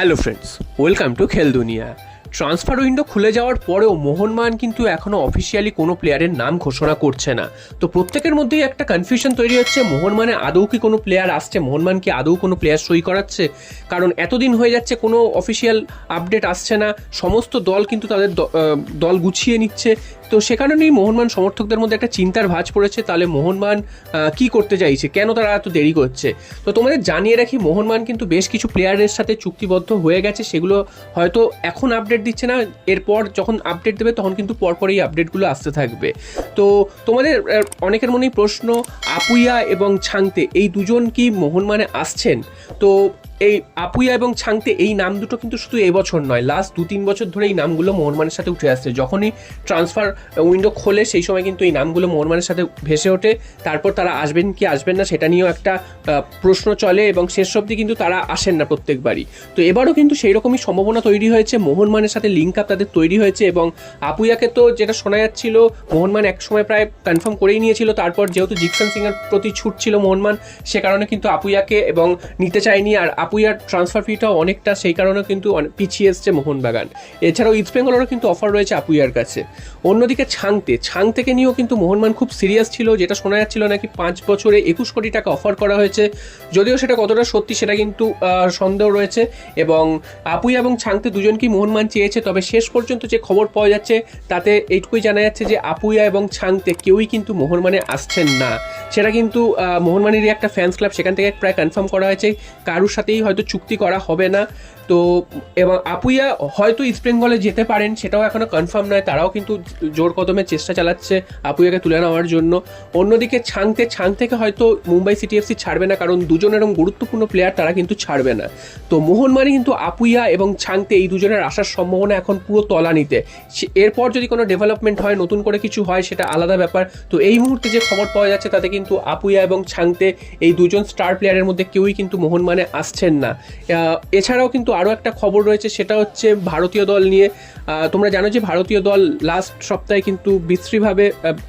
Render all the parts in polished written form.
Hello friends, welcome to খেল দুনিয়া। Transfer window খুলে যাওয়ার পরেও মোহনবাগান কিন্তু এখনও অফিসিয়ালি কোনো প্লেয়ারের নাম ঘোষণা করছে না। তো প্রত্যেকের মধ্যেই একটা কনফিউশন তৈরি হচ্ছে, মোহনবাগানে আদৌ কি কোনো প্লেয়ার আসছে, মোহনবাগান কি আদৌ কোনো প্লেয়ার সই করাচ্ছে। কারণ এতদিন হয়ে যাচ্ছে কোনো অফিসিয়াল আপডেট আসছে না, সমস্ত দল কিন্তু তাদের দল গুছিয়ে নিচ্ছে। তো সে কারণেই মোহনবাগান সমর্থকদের মধ্যে একটা চিন্তার ভাঁজ পড়েছে, তাহলে মোহনবাগান কি করতে চাইছে, কেন তারা এত দেরি করছে। তো তোমাদের জানিয়ে রাখি, মোহনবাগান কিন্তু বেশ কিছু প্লেয়ারের সাথে চুক্তিবদ্ধ হয়ে গেছে, সেগুলো হয়তো এখন আপডেট দিচ্ছে না, এরপর যখন আপডেট দেবে তখন কিন্তু পরপর এই আপডেটগুলো আসতে থাকবে। তো তোমাদের অনেকের মনেই প্রশ্ন, আপুইয়া এবং ছাংতে এই দুজন কি মোহনবাগানে আসছেন? তো এই আপুইয়া এবং ছাংতে এই নাম দুটো কিন্তু শুধু এবছর নয়, লাস্ট 2-3 বছর ধরে এই নামগুলো মোহনবাগানের সাথে উঠে আসছে। যখনই ট্রান্সফার উইন্ডো খোলে সেই সময় কিন্তু এই নামগুলো মোহনবাগানের সাথে ভেসে ওঠে। তারপর তারা আসবেন কি আসবেন না সেটা নিয়েও একটা প্রশ্ন চলে, এবং শেষ অবধি কিন্তু তারা আসেন না প্রত্যেকবারই। তো এবারও কিন্তু সেই রকমই সম্ভাবনা তৈরি হয়েছে, মোহনবাগানের সাথে লিঙ্ক আপ তাদের তৈরি হয়েছে। এবং আপুইয়াকে তো যেটা শোনা যাচ্ছিল, মোহনবাগান এক সময় প্রায় কনফার্ম করেই নিয়েছিল, তারপর যেহেতু জিকসন সিংয়ের প্রতি ছুট ছিল মোহনবাগান, সে কারণে কিন্তু আপুইয়াকে এবং নিতে চায়নি। আর আপুইয়ার ট্রান্সফার ফিটাও অনেকটা, সেই কারণে কিন্তু পিছিয়ে এসছে মোহনবাগান। এছাড়াও ইস্ট বেঙ্গলেরও কিন্তু অফার রয়েছে আপুইয়ার কাছে। অন্যদিকে ছাংতেকে নিয়েও কিন্তু মোহনবাগান খুব সিরিয়াস ছিল, যেটা শোনা যাচ্ছিল নাকি 5 বছরে 21 কোটি টাকা অফার করা হয়েছে। যদিও সেটা কতটা সত্যি সেটা কিন্তু সন্দেহ রয়েছে। এবং আপুইয়া এবং ছাংতে দুজনকেই মোহনবাগান চেয়েছে, তবে শেষ পর্যন্ত যে খবর পাওয়া যাচ্ছে তাতে এইটুকুই জানা যাচ্ছে যে আপুইয়া এবং ছাংতে কেউই কিন্তু মোহনবাগানে আসছেন না। সেটা কিন্তু মোহনবাগানেরই একটা ফ্যান্স ক্লাব, সেখান থেকে প্রায় কনফার্ম করা হয়েছে কারুর সাথেই হয়তো চুক্তি করা হবে না। তো এবং আপুইয়া হয়তো ইস্ট বেঙ্গলে যেতে পারেন, সেটাও এখনও কনফার্ম নয়, তারাও কিন্তু জোর কদমে চেষ্টা চালাচ্ছে আপুইয়াকে তুলে নেওয়ার জন্য। অন্যদিকে ছাংতেকে হয়তো মুম্বাই সিটি এফসি ছাড়বে না, কারণ দুজন এরকম গুরুত্বপূর্ণ প্লেয়ার তারা কিন্তু ছাড়বে না। তো মোহনবাগানে কিন্তু আপুইয়া এবং ছাংতে এই দুজনের আসার সম্ভাবনা এখন পুরো তলানিতে। এরপর যদি কোনো ডেভেলপমেন্ট হয়, নতুন করে কিছু হয়, সেটা আলাদা ব্যাপার। তো এই মুহূর্তে যে খবর পাওয়া যাচ্ছে তাতে কিন্তু আপুইয়া এবং ছাংতে এই দুজন স্টার প্লেয়ারের মধ্যে কেউই কিন্তু মোহনবাগানে আসছেন না। এছাড়াও কিন্তু আরও একটা খবর রয়েছে, সেটা হচ্ছে ভারতীয় দল নিয়ে। তোমরা জানো যে ভারতীয় দল লাস্ট সপ্তাহে কিন্তু বিশ্রীভাবে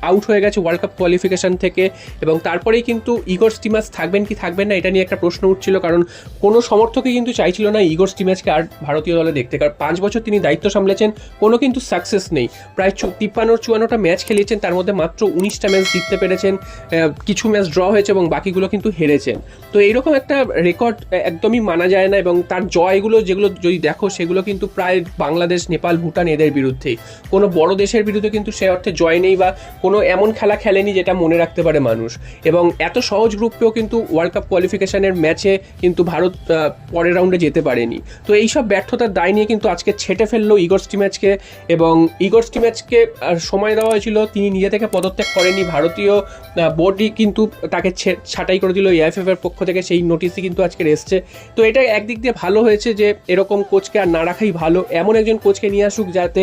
আউট হয়ে গেছে ওয়ার্ল্ড কাপ কোয়ালিফিকেশান থেকে, এবং তারপরেই কিন্তু ইগর স্টিমাচ থাকবেন কি থাকবেন না এটা নিয়ে একটা প্রশ্ন উঠছিল, কারণ কোনো সমর্থকই কিন্তু চাইছিল না ইগর স্টিমাচকে আর ভারতীয় দলে দেখতে। কারণ 5 বছর তিনি দায়িত্ব সামলেছেন, কোনো কিন্তু সাকসেস নেই। প্রায় 53-54টা ম্যাচ খেলিয়েছেন, তার মধ্যে মাত্র 19টা ম্যাচ জিততে পেরেছেন, কিছু ম্যাচ ড্র হয়েছে এবং বাকিগুলো কিন্তু হেরেছেন। তো এইরকম একটা রেকর্ড একদমই মানা যায় না। এবং তার জয়গুলো যেগুলো যদি দেখো, সেগুলো কিন্তু প্রায় বাংলাদেশ, নেপাল, ভুটান এদের বিরুদ্ধেই। কোনো বড় দেশের বিরুদ্ধে কিন্তু সে অর্থে জয় নেই, বা কোনো এমন খেলা খেলেনি যেটা মনে রাখতে পারে মানুষ। এবং এত সহজ গ্রুপেও কিন্তু ওয়ার্ল্ড কাপ কোয়ালিফিকেশনের ম্যাচে কিন্তু ভারত পরের রাউন্ডে যেতে পারেনি। তো এইসব ব্যর্থতার দায় নিয়ে কিন্তু আজকে ছেটে ফেললো ইগর স্টিমাচকে। এবং ইগর স্টিমাচকে সময় দেওয়া হয়েছিল, তিনি নিজে থেকে পদত্যাগ করেনি, ভারতীয় বোর্ডই কিন্তু তাকে ছাঁটাই করে দিল এআইএফএফ এর পক্ষ থেকে, সেই নোটিশই কিন্তু আজকে এসছে। তো এটা একদিক দিয়ে ভালো হয়েছে যে এরকম কোচকে আর না রাখাই ভালো, এমন একজন কোচকে নিয়ে আসুক যাতে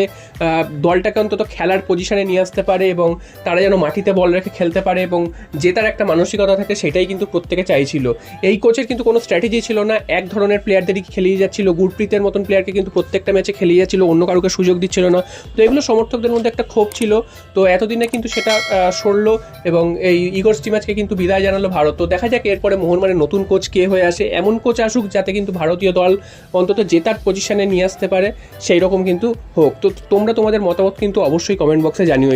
দলটাকে অন্তত খেলার পজিশনে নিয়ে আসতে পারে, এবং তারা যেন মাটিতে বল রেখে খেলতে পারে এবং জেতার একটা মানসিকতা থাকে, সেটাই কিন্তু প্রত্যেকে চাইছিল। এই কোচের কিন্তু কোনো স্ট্র্যাটেজি ছিল না, এক ধরনের প্লেয়ারদেরই খেলিয়ে যাচ্ছিল, গুরপ্রীতের মতন প্লেয়ারকে কিন্তু প্রত্যেকটা ম্যাচে খেলিয়ে যাচ্ছিল, অন্য কারোকে সুযোগ দিচ্ছিল না। তো এগুলো সমর্থকদের মধ্যে একটা ক্ষোভ ছিল। তো এতদিনে কিন্তু সেটা সরলো, এবং এই ইগর স্টিমাচকে কিন্তু বিদায় জানালো ভারত। তো দেখা যাক এরপরে মোহনবাগানের নতুন কোচ কে হয়ে আসে, এমন কোচ আসুক যাতে কিন্তু ভারতীয় দল অন্তত জেতার পজিশনে নিয়ে আসতে পারে, সেই রকম কিন্তু হোক। তো তোমরা তোমাদের মতামত কিন্তু অবশ্যই কমেন্ট বক্সে জানিও।